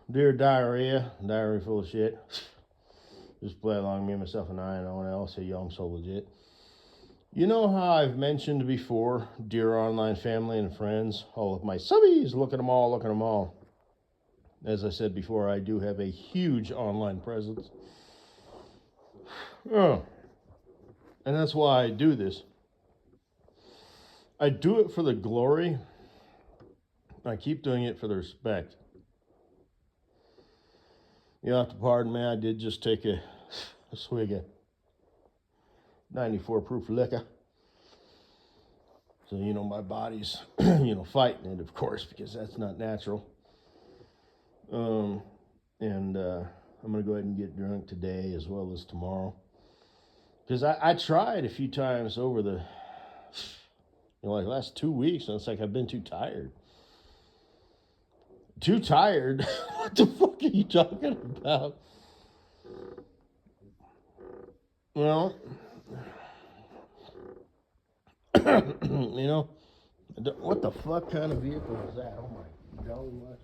Dear diarrhea full of shit. Just play along, me, myself, and I, and no one else. Hey, yo, I'm so legit. You know how I've mentioned before, dear online family and friends, all of my subbies, look at them all, look at them all. As I said before, I do have a huge online presence. Oh, and that's why I do this. I do it for the glory. I keep doing it for the respect. You'll have to pardon me, I did just take a swig of 94 proof liquor. So, my body's, fighting it, of course, because that's not natural. And I'm going to go ahead and get drunk today as well as tomorrow. Because I tried a few times over the, last 2 weeks, and it's like I've been too tired. Too tired? What the fuck are you talking about? Well, what the fuck kind of vehicle is that? Oh my god.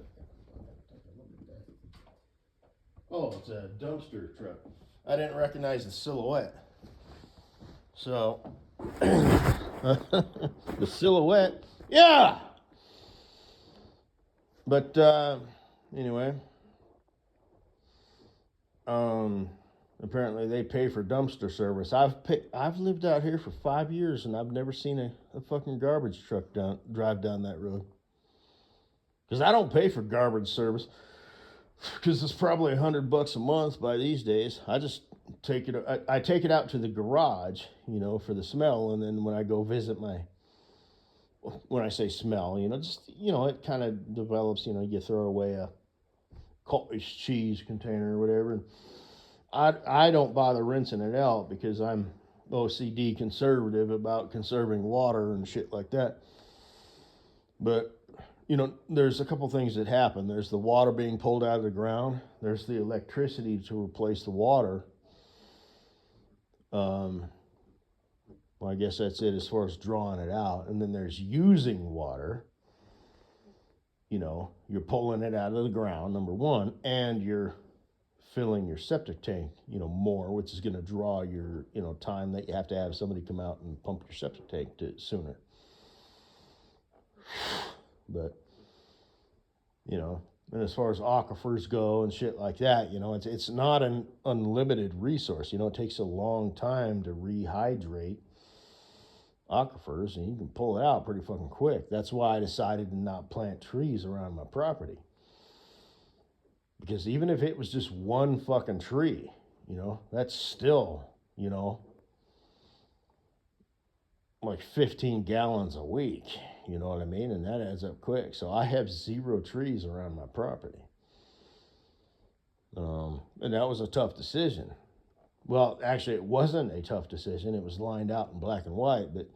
Oh, it's a dumpster truck. I didn't recognize the silhouette. So, the silhouette, yeah! But, anyway, apparently they pay for dumpster service. I've lived out here for 5 years and I've never seen a fucking garbage truck drive down that road. Because I don't pay for garbage service. Because it's probably $100 a month by these days. I just take it. I take it out to the garage, for the smell, and then when I go visit when I say smell, it kind of develops. You throw away a cottage cheese container or whatever, and I don't bother rinsing it out because I'm OCD conservative about conserving water and shit like that. But there's a couple things that happen. There's the water being pulled out of the ground. There's the electricity to replace the water. Well, I guess that's it as far as drawing it out. And then there's using water. You're pulling it out of the ground, number one, and you're filling your septic tank, more, which is going to draw your, time that you have to have somebody come out and pump your septic tank sooner. But, and as far as aquifers go and shit like that, it's not an unlimited resource. It takes a long time to rehydrate aquifers, and you can pull it out pretty fucking quick. That's why I decided to not plant trees around my property. Because even if it was just one fucking tree, that's still, like 15 gallons a week, you know what I mean? And that adds up quick. So I have 0 trees around my property. And that was a tough decision. Well, actually, it wasn't a tough decision. It was lined out in black and white. But,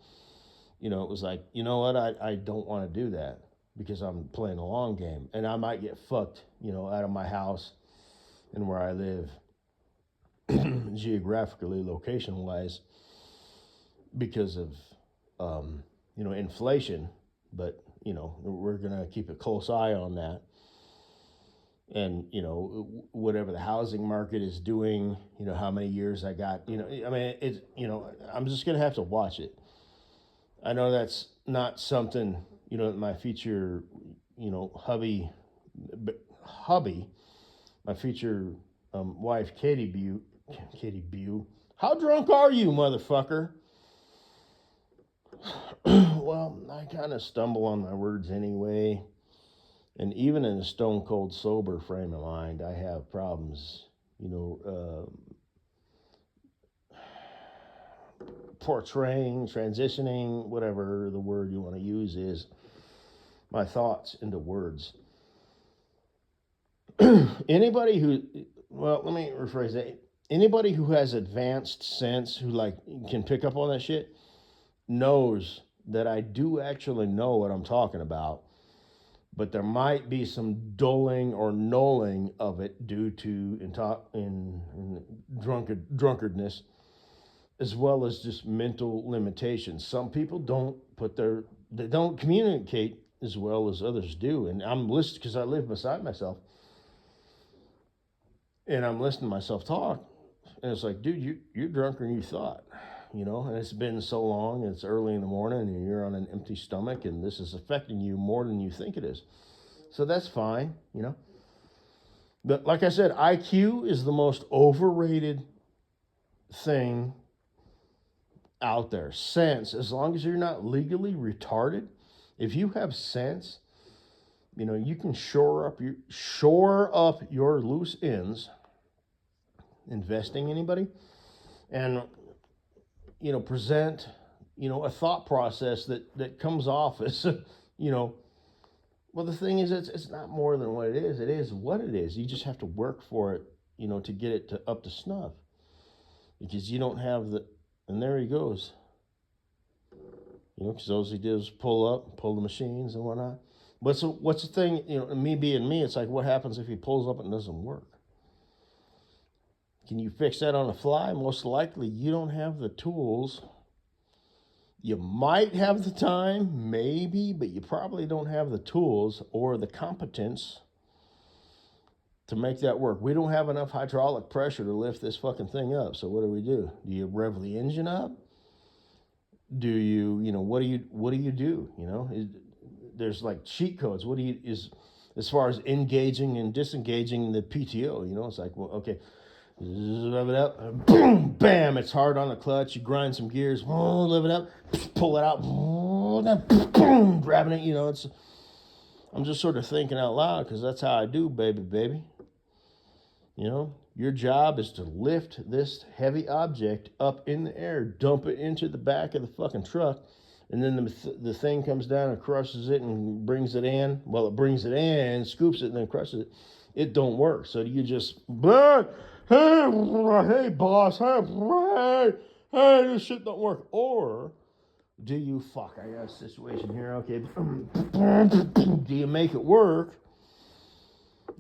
it was like, you know what? I don't want to do that because I'm playing a long game. And I might get fucked, out of my house and where I live geographically, location-wise, because of inflation, but, we're going to keep a close eye on that. And, whatever the housing market is doing, how many years I got, it's, I'm just going to have to watch it. I know that's not something, my future, hubby, my future wife, Katie Bew. How drunk are you, motherfucker? Well, I kind of stumble on my words anyway. And even in a stone cold sober frame of mind, I have problems, portraying, transitioning, whatever the word you want to use is, my thoughts into words. Anybody who, well, let me rephrase that. Anybody who has advanced sense, who can pick up on that shit, knows that I do actually know what I'm talking about, but there might be some dulling or nulling of it due to drunkardness, as well as just mental limitations. Some people they don't communicate as well as others do, and I'm listening because I live beside myself. And I'm listening to myself talk, and it's like, dude, you're drunker than you thought, and it's been so long, and it's early in the morning, and you're on an empty stomach, and this is affecting you more than you think it is. So that's fine. But like I said, IQ is the most overrated thing out there. Sense, as long as you're not legally retarded, if you have sense, you can shore up your loose ends, investing anybody, and present a thought process that comes off as well, the thing is, it's not more than what it is. It is what it is. You just have to work for it, to get it up to snuff, because you don't have and there he goes. Because all he did was pull the machines and whatnot. But so what's the thing, me being me, it's like, what happens if he pulls up and it doesn't work? Can you fix that on the fly? Most likely you don't have the tools. You might have the time, maybe, but you probably don't have the tools or the competence to make that work. We don't have enough hydraulic pressure to lift this fucking thing up. So what do? Do you rev the engine up? Do you, what do you do? There's like cheat codes. As far as engaging and disengaging the PTO, it's like, well, okay, rev it up, boom, bam, it's hard on the clutch, you grind some gears, rev it up, pull it out, boom, grabbing it, I'm just sort of thinking out loud, because that's how I do, baby. Your job is to lift this heavy object up in the air, dump it into the back of the fucking truck, and then the thing comes down and crushes it and brings it in. Well, it brings it in, scoops it, and then crushes it. It don't work. So you just, hey, boss, hey, this shit don't work. Or do you, I got a situation here, okay, do you make it work,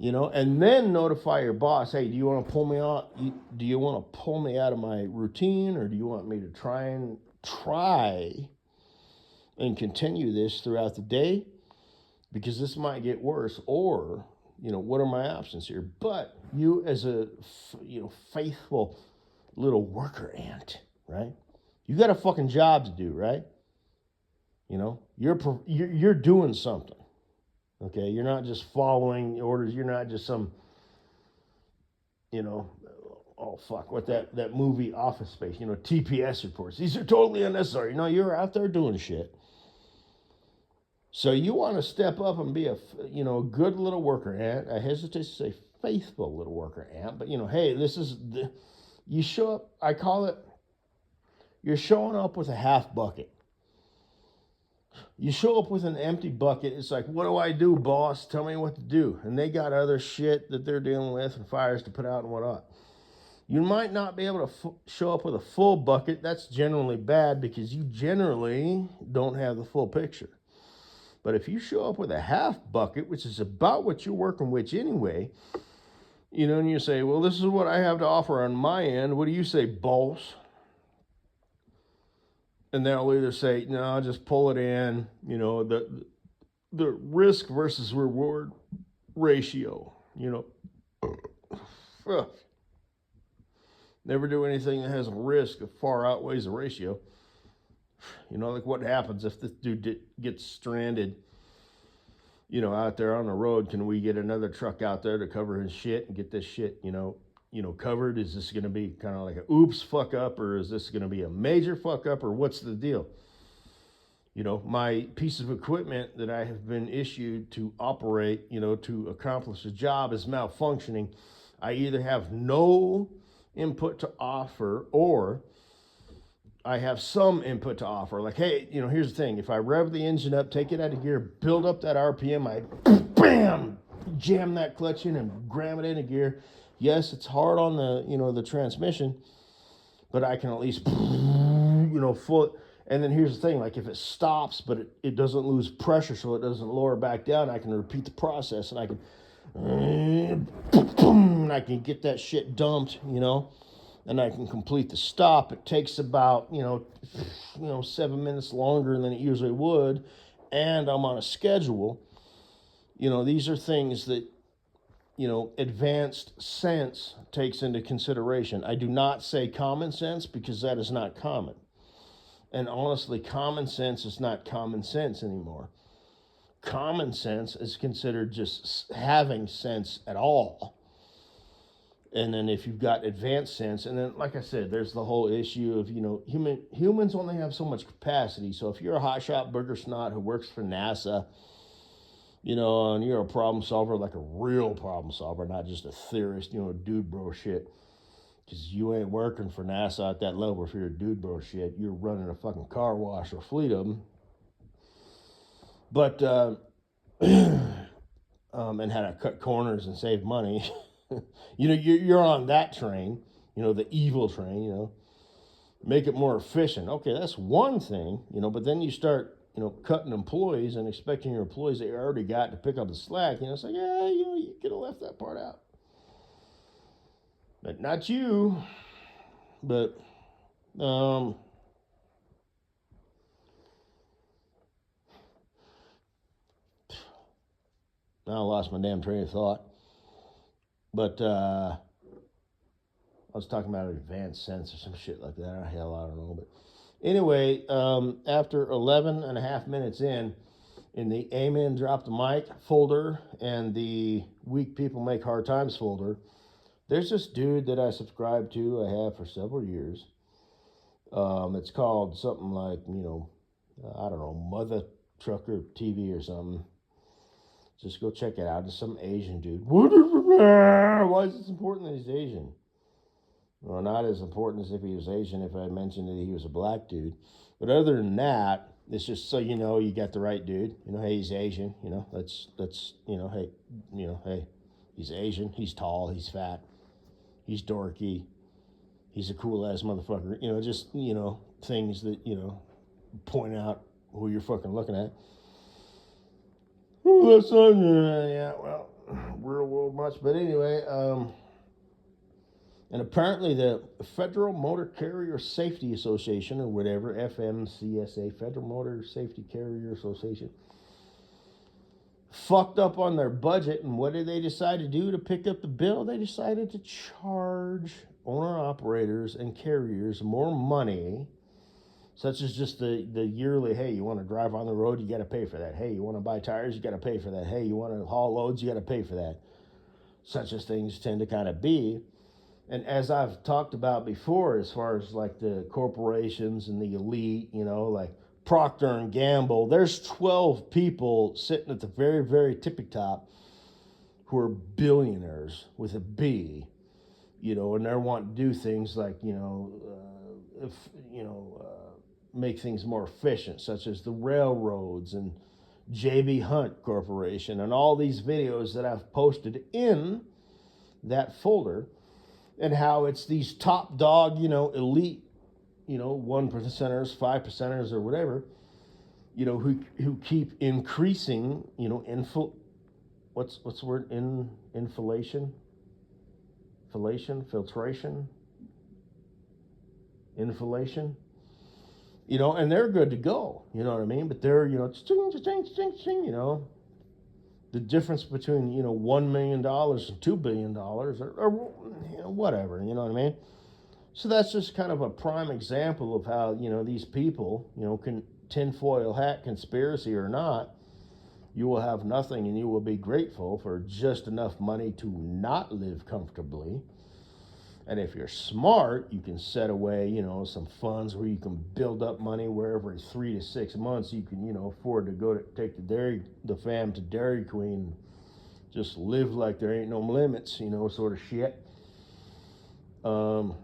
and then notify your boss, hey, do you want to pull me out? Do you want to pull me out of my routine, or do you want me to try and continue this throughout the day? Because this might get worse. Or, what are my options here? But you, as a, faithful little worker ant, right? You got a fucking job to do, right? You're doing something. Okay, you're not just following orders. You're not just some, oh fuck, what that movie Office Space, TPS reports. These are totally unnecessary. No, you're out there doing shit. So you want to step up and be a good little worker ant. I hesitate to say faithful little worker ant, but hey, you show up. I call it, you're showing up with a half bucket. You show up with an empty bucket. It's like, what do I do, boss? Tell me what to do. And they got other shit that they're dealing with and fires to put out and whatnot. You might not be able to show up with a full bucket. That's generally bad, because you generally don't have the full picture. But if you show up with a half bucket, which is about what you're working with anyway, and you say, well, this is what I have to offer on my end. What do you say, boss? And they'll either say, no, just pull it in, the risk versus reward ratio, Never do anything that has a risk that far outweighs the ratio. Like what happens if this dude gets stranded, out there on the road? Can we get another truck out there to cover his shit and get this shit, covered? Is this going to be kind of like a oops fuck up, or is this going to be a major fuck up, or what's the deal? My piece of equipment that I have been issued to operate, to accomplish a job is malfunctioning. I either have no input to offer, or I have some input to offer. Like, hey, here's the thing. If I rev the engine up, take it out of gear, build up that RPM, I bam, jam that clutch in and gram it into gear. Yes, it's hard on the transmission, but I can at least, full. And then here's the thing, like if it stops, but it doesn't lose pressure, so it doesn't lower back down, I can repeat the process, and I can get that shit dumped, and I can complete the stop. It takes about, 7 minutes longer than it usually would, and I'm on a schedule. These are things that advanced sense takes into consideration. I do not say common sense because that is not common. And honestly, common sense is not common sense anymore. Common sense is considered just having sense at all. And then if you've got advanced sense, and then like I said, there's the whole issue of humans only have so much capacity. So if you're a hotshot burger snot who works for NASA, and you're a problem solver, like a real problem solver, not just a theorist, dude bro shit. Because you ain't working for NASA at that level if you're a dude bro shit. You're running a fucking car wash or fleet of them. But, and how to cut corners and save money. You're on that train, the evil train, make it more efficient. Okay, that's one thing, but then you start cutting employees and expecting your employees that you already got to pick up the slack, it's like, yeah, you could have left that part out. But not you. But, now I lost my damn train of thought. But, I was talking about advanced sense or some shit like that. Hell, I don't know. But anyway, after 11 and a half minutes in the Amen Drop the Mic folder and the Weak People Make Hard Times folder, there's this dude that I subscribe to, I have for several years. It's called something like, I don't know, Mother Trucker TV or something. Just go check it out. It's some Asian dude. Why is it important that he's Asian? Well, not as important as if he was Asian if I mentioned that he was a black dude. But other than that, it's just so you got the right dude. Hey, he's Asian. That's hey, he's Asian. He's tall. He's fat. He's dorky. He's a cool-ass motherfucker. Just, things that, point out who you're fucking looking at. Oh, that's not, yeah, well, real world much. But anyway, and apparently the Federal Motor Carrier Safety Association, or whatever, FMCSA, Federal Motor Safety Carrier Association, fucked up on their budget. And what did they decide to do to pick up the bill? They decided to charge owner-operators and carriers more money, such as just the yearly, hey, you want to drive on the road, you got to pay for that. Hey, you want to buy tires, you got to pay for that. Hey, you want to haul loads, you got to pay for that. Such as things tend to kind of be. And as I've talked about before, as far as like the corporations and the elite, like Procter and Gamble, there's 12 people sitting at the very, very tippy top who are billionaires with a B, and they're wanting to do things like, make things more efficient, such as the railroads and J.B. Hunt Corporation and all these videos that I've posted in that folder. And how it's these top dog, elite, 1%ers, 5%ers, or whatever, who keep increasing, what's the word? Inflation, filtration, inflation, and they're good to go, you know what I mean? But they're, the difference between, $1 million and $2 billion or whatever, you know what I mean? So that's just kind of a prime example of how, these people, can tinfoil hat conspiracy or not, you will have nothing and you will be grateful for just enough money to not live comfortably. And if you're smart, you can set away, some funds where you can build up money where every 3 to 6 months you can, afford to go to take the fam to Dairy Queen, just live like there ain't no limits, sort of shit. And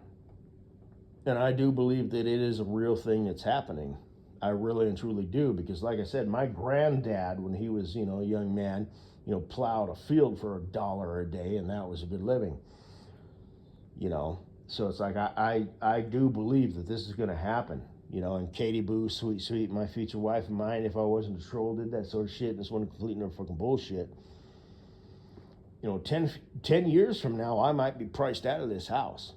I do believe that it is a real thing that's happening. I really and truly do, because like I said, my granddad, when he was, a young man, plowed a field for $1 a day, and that was a good living. So it's like I do believe that this is going to happen, and Katie Boo, sweet, my future wife and mine, if I wasn't a troll, did that sort of shit, and this one completing her fucking bullshit. 10 years from now, I might be priced out of this house,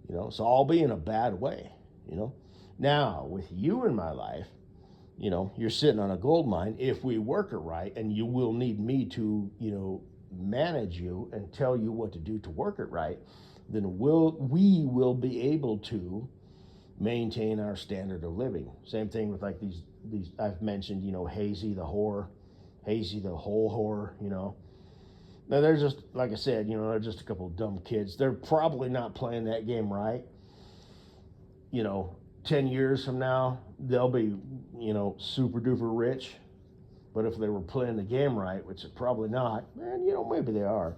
so I'll be in a bad way, Now, with you in my life, you're sitting on a gold mine if we work it right, and you will need me to, manage you and tell you what to do to work it right, then we will be able to maintain our standard of living. Same thing with like these I've mentioned, Hazy the whore, Hazy the whole whore, Now they're just, like I said, they're just a couple of dumb kids. They're probably not playing that game right. 10 years from now, they'll be, super duper rich. But if they were playing the game right, which is probably not, maybe they are.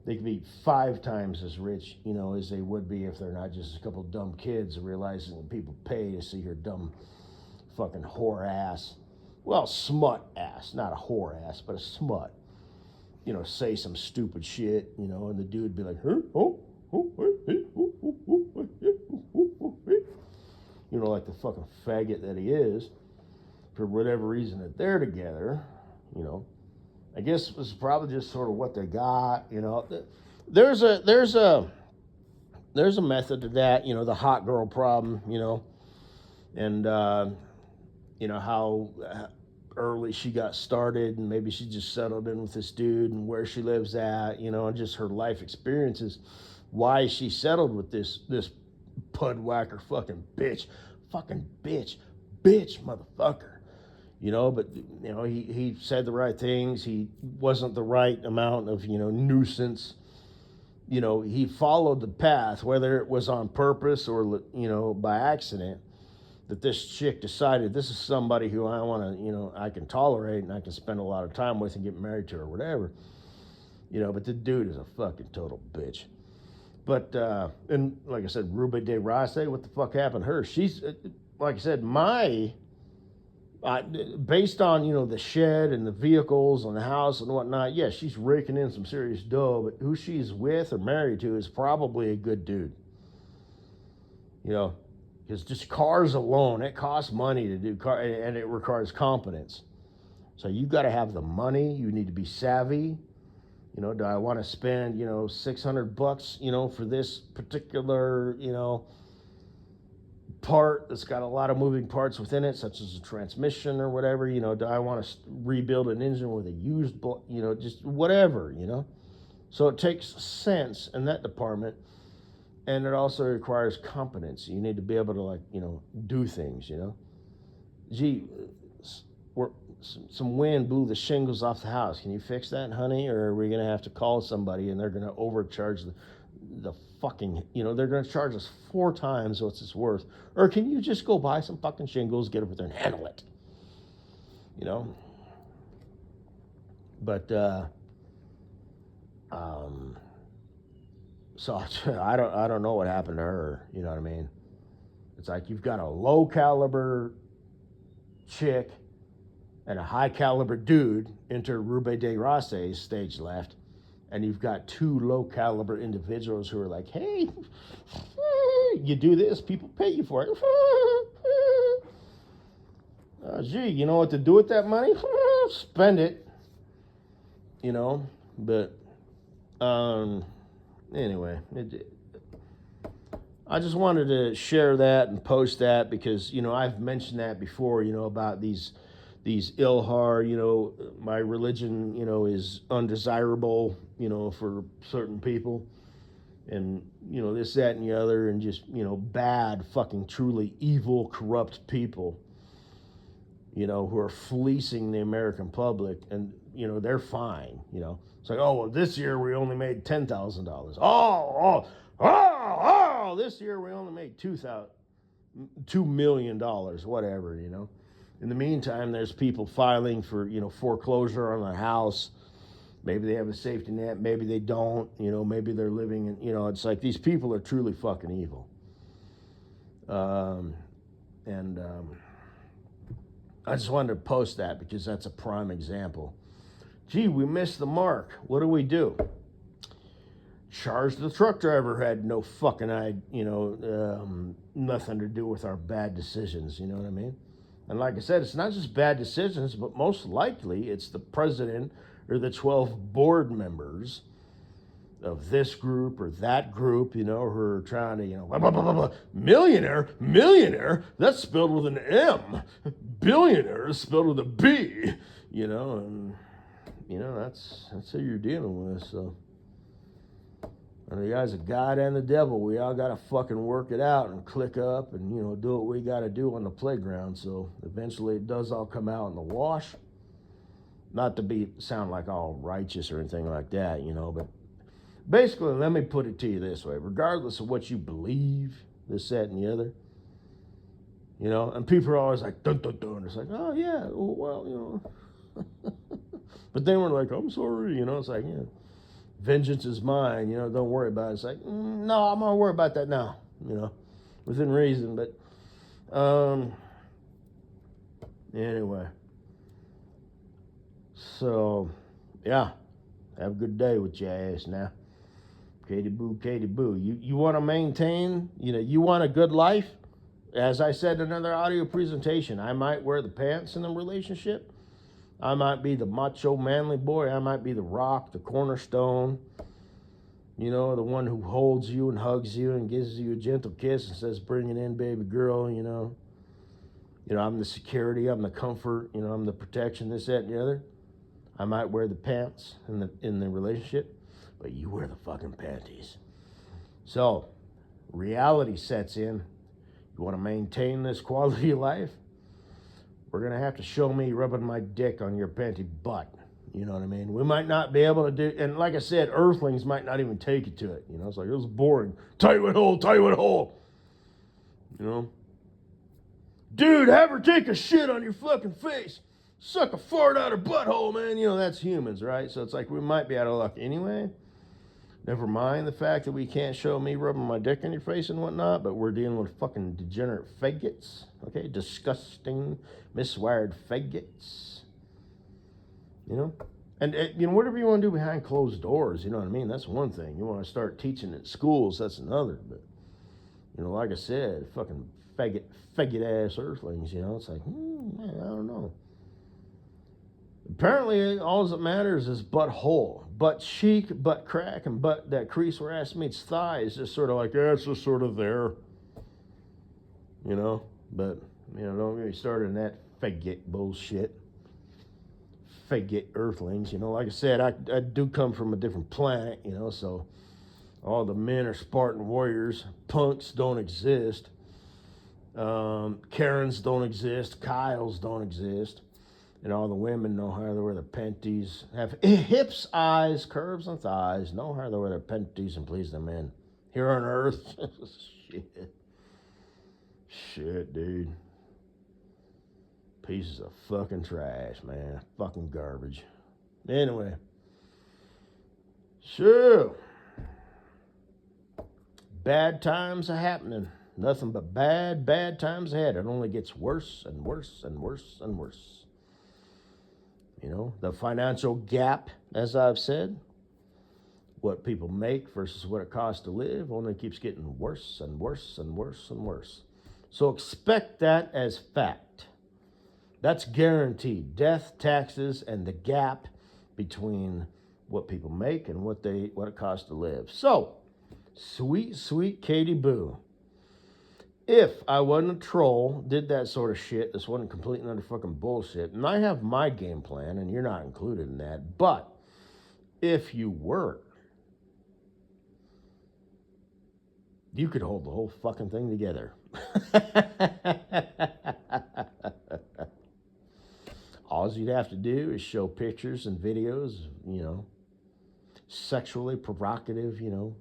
They could be 5 times as rich, as they would be if they're not just a couple of dumb kids realizing that people pay to see her dumb fucking whore ass. Well, smut ass, not a whore ass, but a smut. Say some stupid shit, and the dude would be like, huh? Like the fucking faggot that he is. For whatever reason that they're together, I guess it was probably just sort of what they got, There's a method to that, the hot girl problem, and how early she got started, and maybe she just settled in with this dude and where she lives at, and just her life experiences, why she settled with this pud whacker fucking bitch, motherfucker. But he said the right things. He wasn't the right amount of nuisance. He followed the path, whether it was on purpose or by accident. That this chick decided this is somebody who I want to I can tolerate and I can spend a lot of time with and get married to or whatever. But the dude is a fucking total bitch. But and like I said, Ruby de Rossi, what the fuck happened to her? She's like I said, based on, the shed and the vehicles and the house and whatnot, yeah, she's raking in some serious dough, but who she's with or married to is probably a good dude. Because just cars alone, it costs money to do car, and it requires competence. So you got to have the money. You need to be savvy. Do I want to spend, $600, for this particular, part that's got a lot of moving parts within it, such as a transmission or whatever, do I want to rebuild an engine with a used, just whatever, So it takes sense in that department, and it also requires competence. You need to be able to, do things, Gee, some wind blew the shingles off the house. Can you fix that, honey? Or are we going to have to call somebody and they're going to overcharge the fucking, they're going to charge us 4 times what it's worth. Or can you just go buy some fucking shingles, get over there and handle it? But, so I don't know what happened to her. You know what I mean? It's like you've got a low caliber chick and a high caliber dude. Enter Ruby de Rossi's stage left. And you've got 2 low caliber individuals who are like, hey, you do this, people pay you for it. Gee, you know what to do with that money? Spend it. But anyway, I just wanted to share that and post that because, I've mentioned that before, about these Ilhar, my religion, is undesirable, for certain people. And, this, that, and the other, and just, bad, fucking, truly evil, corrupt people, who are fleecing the American public. And, they're fine, It's like, oh, well, this year we only made $10,000. This year we only made $2 million, whatever, In the meantime, there's people filing for, foreclosure on their house. Maybe they have a safety net. Maybe they don't. Maybe they're living in, it's like these people are truly fucking evil. I just wanted to post that because that's a prime example. Gee, we missed the mark. What do? Charge the truck driver who had no fucking nothing to do with our bad decisions. You know what I mean? And like I said, it's not just bad decisions, but most likely it's the president or the 12 board members of this group or that group, who are trying to, blah, blah, blah, blah, blah. Millionaire, that's spelled with an M. Billionaire is spelled with a B, and you know, that's who you're dealing with. So, and the guys of God and the devil, we all got to fucking work it out and click up and, you know, do what we got to do on the playground. So eventually it does all come out in the wash. Not to sound like all righteous or anything like that, you know, but basically, let me put it to you this way. Regardless of what you believe, this, that, and the other, you know, and people are always like, dun, dun, dun. It's like, oh, yeah, well, you know. But then we're like, I'm sorry, you know. It's like, yeah, vengeance is mine, you know, don't worry about it. It's like, no, I'm going to worry about that now, you know, within reason. But anyway. So, yeah, have a good day with your ass now. Katie boo, Katie boo. You want to maintain, you know, you want a good life? As I said in another audio presentation, I might wear the pants in the relationship. I might be the macho manly boy. I might be the rock, the cornerstone, you know, the one who holds you and hugs you and gives you a gentle kiss and says, bring it in, baby girl, you know. You know, I'm the security, I'm the comfort, you know, I'm the protection, this, that, and the other. I might wear the pants in the relationship, but you wear the fucking panties. So, reality sets in. You want to maintain this quality of life? We're going to have to show me rubbing my dick on your panty butt. You know what I mean? We might not be able to do, and like I said, earthlings might not even take it to it. You know, it's like, it was boring. Tell you what hole. You know? Dude, have her take a shit on your fucking face. Suck a fart out her butthole, man. You know, that's humans, right? So it's like we might be out of luck anyway. Never mind the fact that we can't show me rubbing my dick in your face and whatnot, but we're dealing with fucking degenerate faggots, okay? Disgusting, miswired faggots. You know? And, you know, whatever you want to do behind closed doors, you know what I mean? That's one thing. You want to start teaching in schools, that's another. But, you know, like I said, fucking faggot-ass earthlings, you know? It's like, man, I don't know. Apparently, all that matters is butthole. Butt cheek, butt crack, and butt, that crease where ass meets thigh is just sort of like, it's just sort of there. You know? But, you know, don't get me started in that faggot bullshit. Faggot earthlings, you know? Like I said, I do come from a different planet, you know? So, all the men are Spartan warriors. Punks don't exist. Karens don't exist. Kyles don't exist. And all the women know how to wear their panties, have hips, eyes, curves, and thighs, know how to wear their panties and please the men. Here on earth, shit, dude. Pieces of fucking trash, man. Fucking garbage. Anyway. So, bad times are happening. Nothing but bad times ahead. It only gets worse and worse and worse and worse. You know, the financial gap, as I've said, what people make versus what it costs to live only keeps getting worse and worse and worse and worse. So expect that as fact. That's guaranteed. Death, taxes, and the gap between what people make and what it costs to live. So, sweet Katie Boo. If I wasn't a troll, did that sort of shit, this wasn't complete and utter fucking bullshit, and I have my game plan, and you're not included in that, but if you were, you could hold the whole fucking thing together. All you'd have to do is show pictures and videos, you know, sexually provocative, you know,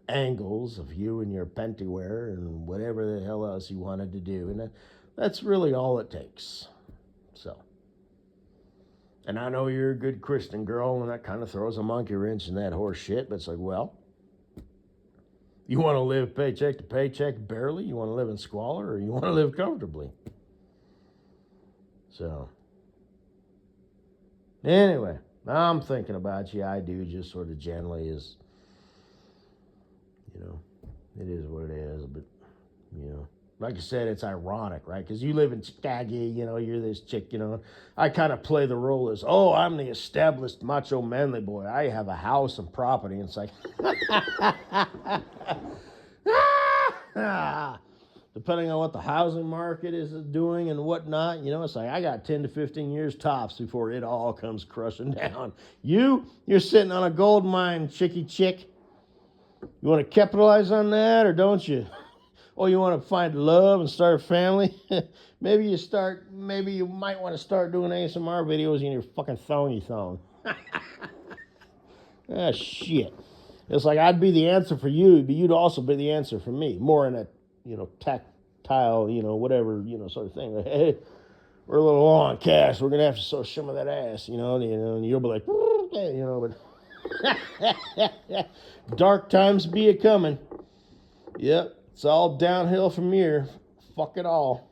angles of you and your panty wear and whatever the hell else you wanted to do. And that's really all it takes. So, and I know you're a good Christian girl, and that kind of throws a monkey wrench in that horse shit, but it's like, well, you want to live paycheck to paycheck barely? You want to live in squalor, or you want to live comfortably? So, anyway, I'm thinking about you. I do, just sort of gently, as you know, it is what it is. But, you know, like I said, it's ironic, right? Because you live in Chicago, you know, you're this chick, you know. I kind of play the role as, oh, I'm the established macho manly boy. I have a house and property. And it's like, depending on what the housing market is doing and whatnot. You know, it's like I got 10 to 15 years tops before it all comes crushing down. You're sitting on a gold mine, chicky chick. You want to capitalize on that or don't you? Or you want to find love and start a family? Maybe you might want to start doing ASMR videos in your fucking thongy thong. Ah, shit. It's like I'd be the answer for you, but you'd also be the answer for me. More in a, tactile, whatever, sort of thing. Like, hey, we're a little low on cash. We're going to have to show some of that ass, and you'll be like, but dark times be a coming. Yep, it's all downhill from here. Fuck it all.